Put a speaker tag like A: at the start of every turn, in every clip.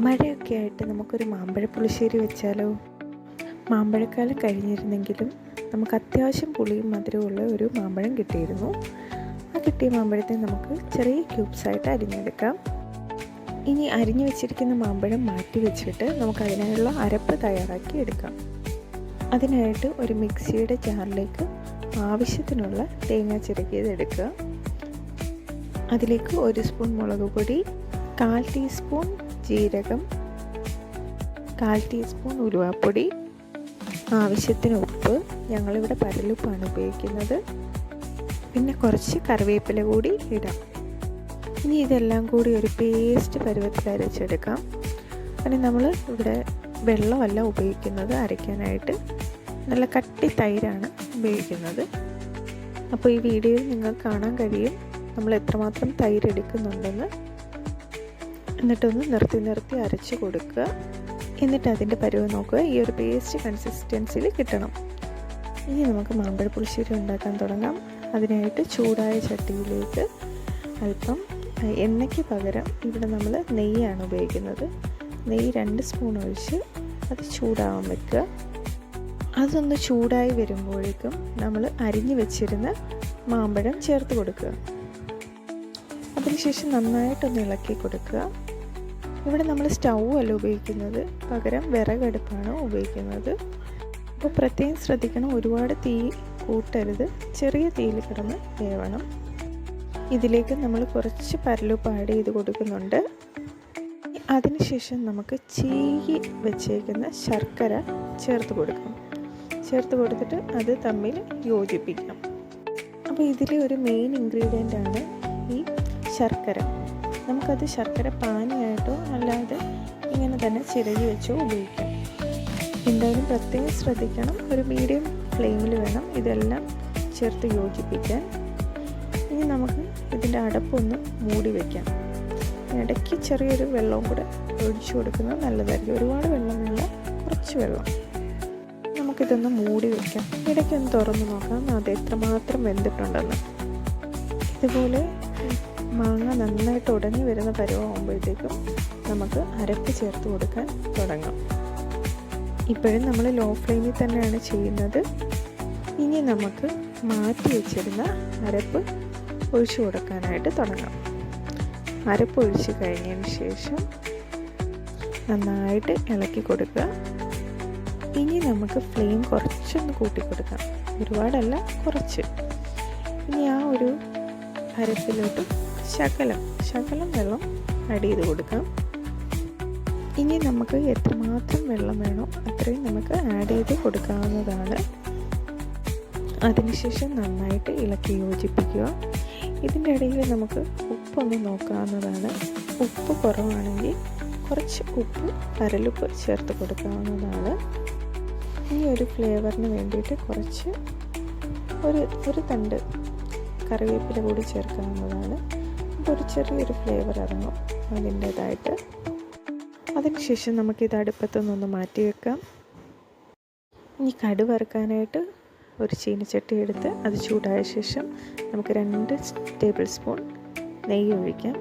A: മഴയൊക്കെ ആയിട്ട് നമുക്കൊരു മാമ്പഴ പുളിശ്ശേരി വെച്ചാലോ? മാമ്പഴക്കാലം കഴിഞ്ഞിരുന്നെങ്കിലും നമുക്ക് അത്യാവശ്യം പുളിയും മധുരമുള്ള ഒരു മാമ്പഴം കിട്ടിയിരുന്നു. ആ കിട്ടിയ മാമ്പഴത്തെ നമുക്ക് ചെറിയ ക്യൂബ്സായിട്ട് അരിഞ്ഞെടുക്കാം. ഇനി അരിഞ്ഞു വെച്ചിരിക്കുന്ന മാമ്പഴം മാറ്റി വെച്ചിട്ട് നമുക്ക് അതിനായുള്ള അരപ്പ് തയ്യാറാക്കി എടുക്കാം. അതിനായിട്ട് ഒരു മിക്സിയുടെ ജാറിലേക്ക് ആവശ്യത്തിനുള്ള തേങ്ങ ചിരകിയത് എടുക്കുക. അതിലേക്ക് 1 സ്പൂൺ മുളക് പൊടി, 1/4 ടീസ്പൂൺ ജീരകം, 1/4 ടീസ്പൂൺ ഉലുവാപ്പൊടി, ആവശ്യത്തിന് ഉപ്പ്, ഞങ്ങളിവിടെ പരലുപ്പാണ് ഉപയോഗിക്കുന്നത്, പിന്നെ കുറച്ച് കറിവേപ്പില കൂടി ഇടാം. ഇനി ഇതെല്ലാം കൂടി ഒരു പേസ്റ്റ് പരുവത്തിൽ അരച്ചെടുക്കാം. പിന്നെ നമ്മൾ ഇവിടെ വെള്ളമല്ല ഉപയോഗിക്കുന്നത് അരയ്ക്കാനായിട്ട്, നല്ല കട്ടി തൈരാണ് ഉപയോഗിക്കുന്നത്. അപ്പോൾ ഈ വീഡിയോയിൽ നിങ്ങൾക്ക് കാണാൻ കഴിയും നമ്മൾ എത്രമാത്രം തൈര് എടുക്കുന്നുണ്ടെന്ന്. എന്നിട്ടൊന്ന് നിർത്തി അരച്ച് കൊടുക്കുക. എന്നിട്ട് അതിൻ്റെ പരുവം നോക്കുക. ഈ ഒരു പേസ്റ്റ് കൺസിസ്റ്റൻസിയിൽ കിട്ടണം. ഇനി നമുക്ക് മാമ്പഴ പുളിശ്ശേരി ഉണ്ടാക്കാൻ തുടങ്ങാം. അതിനായിട്ട് ചൂടായ ചട്ടിയിലേക്ക് അല്പം എണ്ണയ്ക്ക് പകരം ഇവിടെ നമ്മൾ നെയ്യാണ് ഉപയോഗിക്കുന്നത്. നെയ്യ് 2 സ്പൂൺ ഒഴിച്ച് അത് ചൂടാവാൻ വെക്കുക. അതൊന്ന് ചൂടായി വരുമ്പോഴേക്കും നമ്മൾ അരിഞ്ഞു വെച്ചിരുന്ന മാമ്പഴം ചേർത്ത് കൊടുക്കുക. അതിനുശേഷം നന്നായിട്ടൊന്ന് ഇളക്കി കൊടുക്കുക. ഇവിടെ നമ്മൾ സ്റ്റൗ അല്ല ഉപയോഗിക്കുന്നത്, പകരം വിറകടുപ്പാണ് ഉപയോഗിക്കുന്നത്. അപ്പോൾ പ്രത്യേകം ശ്രദ്ധിക്കണം, ഒരുപാട് തീ കൂട്ടരുത്, ചെറിയ തീയിൽ കിടന്ന് വേവണം. ഇതിലേക്ക് നമ്മൾ കുറച്ച് പരലുപ്പ് ആഡ് ചെയ്ത് കൊടുക്കുന്നുണ്ട്. അതിനുശേഷം നമുക്ക് ചീകി വെച്ചേക്കുന്ന ശർക്കര ചേർത്ത് കൊടുക്കാം. ചേർത്ത് കൊടുത്തിട്ട് അത് തമ്മിൽ യോജിപ്പിക്കാം. അപ്പോൾ ഇതിലെ ഒരു മെയിൻ ഇൻഗ്രീഡിയൻ്റാണ് ഈ ശർക്കര. നമുക്കത് ശർക്കര പാനിയായിട്ടോ അല്ലാതെ ഇങ്ങനെ തന്നെ ചിരകി വെച്ചോ ഉപയോഗിക്കാം. എന്തായാലും പ്രത്യേകം ശ്രദ്ധിക്കണം, ഒരു മീഡിയം ഫ്ലെയിമിൽ വേണം ഇതെല്ലാം ചേർത്ത് യോജിപ്പിക്കാൻ. ഇനി നമുക്ക് ഇതിൻ്റെ അടപ്പൊന്ന് മൂടി വയ്ക്കാം. ഇടയ്ക്ക് ചെറിയൊരു വെള്ളവും കൂടെ ഒഴിച്ചു കൊടുക്കുന്നത് നല്ലതായിരിക്കും. ഒരുപാട് വെള്ളം വേണ്ട, കുറച്ച് വെള്ളം. നമുക്കിതൊന്ന് മൂടി വയ്ക്കാം. ഇടയ്ക്കൊന്ന് തുറന്ന് നോക്കാം അത് എത്രമാത്രം വെന്തിട്ടുണ്ടെന്ന്. ഇതുപോലെ മാങ്ങ നന്നായിട്ട് ഉടഞ്ഞു വരുന്ന പരുവമാകുമ്പോഴത്തേക്കും നമുക്ക് അരപ്പ് ചേർത്ത് കൊടുക്കാൻ തുടങ്ങാം. ഇപ്പോഴും നമ്മൾ ലോ ഫ്ലെയിമിൽ തന്നെയാണ് ചെയ്യുന്നത്. ഇനി നമുക്ക് മാറ്റി വെച്ചിരുന്ന അരപ്പ് ഒഴിച്ചു കൊടുക്കാനായിട്ട് തുടങ്ങാം. അരപ്പ് ഒഴിച്ച് കഴിഞ്ഞതിന് ശേഷം നന്നായിട്ട് ഇളക്കി കൊടുക്കുക. ഇനി നമുക്ക് ഫ്ലെയിം കുറച്ചൊന്ന് കൂട്ടി കൊടുക്കാം, ഒരുപാടല്ല, കുറച്ച്. ഇനി ആ ഒരു അരപ്പിലോട്ട് ശകലം വെള്ളം ആഡ് ചെയ്ത് കൊടുക്കാം. ഇനി നമുക്ക് എത്രമാത്രം വെള്ളം വേണോ അത്രയും നമുക്ക് ആഡ് ചെയ്ത് കൊടുക്കാവുന്നതാണ്. അതിനുശേഷം നന്നായിട്ട് ഇളക്കി യോജിപ്പിക്കുക. ഇതിൻ്റെ ഇടയിൽ നമുക്ക് ഉപ്പൊന്ന് നോക്കാവുന്നതാണ്. ഉപ്പ് കുറവാണെങ്കിൽ കുറച്ച് ഉപ്പ് പരലുപ്പ് ചേർത്ത് കൊടുക്കാവുന്നതാണ്. ഈ ഒരു ഫ്ലേവറിന് വേണ്ടിയിട്ട് കുറച്ച് ഒരു തണ്ട് കറിവേപ്പില കൂടി ചേർക്കാവുന്നതാണ്. അപ്പോൾ ഒരു ചെറിയൊരു ഫ്ലേവർ ഇറങ്ങും അതിൻ്റേതായിട്ട്. അതിനുശേഷം നമുക്കിത് അടുപ്പത്തുനിന്നൊന്ന് മാറ്റി വെക്കാം. ഇനി കടു വറുക്കാനായിട്ട് ഒരു ചീനച്ചട്ടി എടുത്ത് അത് ചൂടായ ശേഷം നമുക്ക് 2 ടേബിൾ സ്പൂൺ നെയ്യ് ഒഴിക്കാം.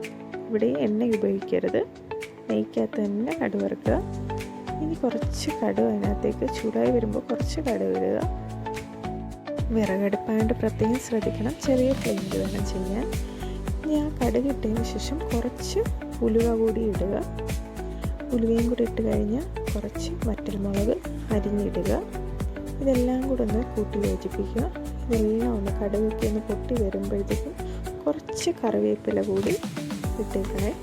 A: ഇവിടെ എണ്ണ ഉപയോഗിക്കരുത്, നെയ്ക്കകത്ത് തന്നെ കടു വറുക്കുക. ഇനി കുറച്ച് കടുക് അതിനകത്തേക്ക് ചൂടായി വരുമ്പോൾ കുറച്ച് കടുക് ഇടുക. വിറകടുപ്പായതുകൊണ്ട് പ്രത്യേകം ശ്രദ്ധിക്കണം, ചെറിയ ഫ്ലെയിമിൽ വേണം ചെയ്യാൻ. ഇനി ആ കടുക് ഇട്ടതിന് ശേഷം കുറച്ച് ഉലുവ കൂടി ഇടുക. ഉലുവയും കൂടി ഇട്ട് കഴിഞ്ഞാൽ കുറച്ച് വറ്റൽമുളക് അരിഞ്ഞിടുക. ഇതെല്ലാം കൂടെ ഒന്ന് കൂട്ടി യോജിപ്പിക്കുക. ഇതെല്ലാം ഒന്ന് കടുകൊക്കെ ഒന്ന് പൊട്ടി വരുമ്പോഴത്തേക്കും കുറച്ച് കറിവേപ്പില കൂടി ഇട്ടേക്കണേ.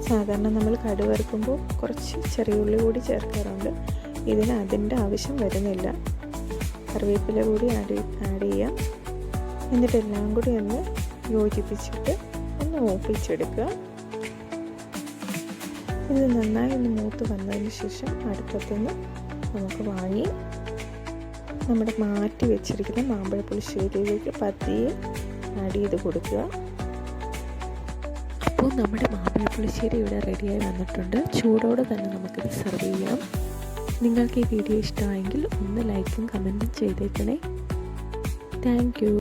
A: സാധാരണ നമ്മൾ കടുക് വറുക്കുമ്പോൾ കുറച്ച് ചെറിയ ഉള്ളി കൂടി ചേർക്കാറുണ്ട്. ഇതിന് അതിൻ്റെ ആവശ്യം വരുന്നില്ല. കറിവേപ്പില കൂടി ആഡ് ചെയ്യാം. എന്നിട്ട് എല്ലാം കൂടി ഒന്ന് യോജിപ്പിച്ചിട്ട് ഒന്ന് മൂപ്പിച്ചെടുക്കുക. ഇത് നന്നായി ഒന്ന് മൂത്ത് വന്നതിന് ശേഷം അടുപ്പത്തുനിന്ന് നമുക്ക് വാങ്ങി നമ്മുടെ മാറ്റി വെച്ചിരിക്കുന്ന മാമ്പഴ പുളിശ്ശേരിയിലേക്ക് പതിയെ ആഡ് ചെയ്ത് കൊടുക്കുക. അപ്പോൾ നമ്മുടെ മാമ്പഴ പുളിശ്ശേരി ഇവിടെ റെഡിയായി വന്നിട്ടുണ്ട്. ചൂടോടെ തന്നെ നമുക്കിത് സെർവ് ചെയ്യാം. നിങ്ങൾക്ക് ഈ വീഡിയോ ഇഷ്ടമായെങ്കിൽ ഒന്ന് ലൈക്കും കമൻറ്റും ചെയ്തേക്കണേ. Thank you.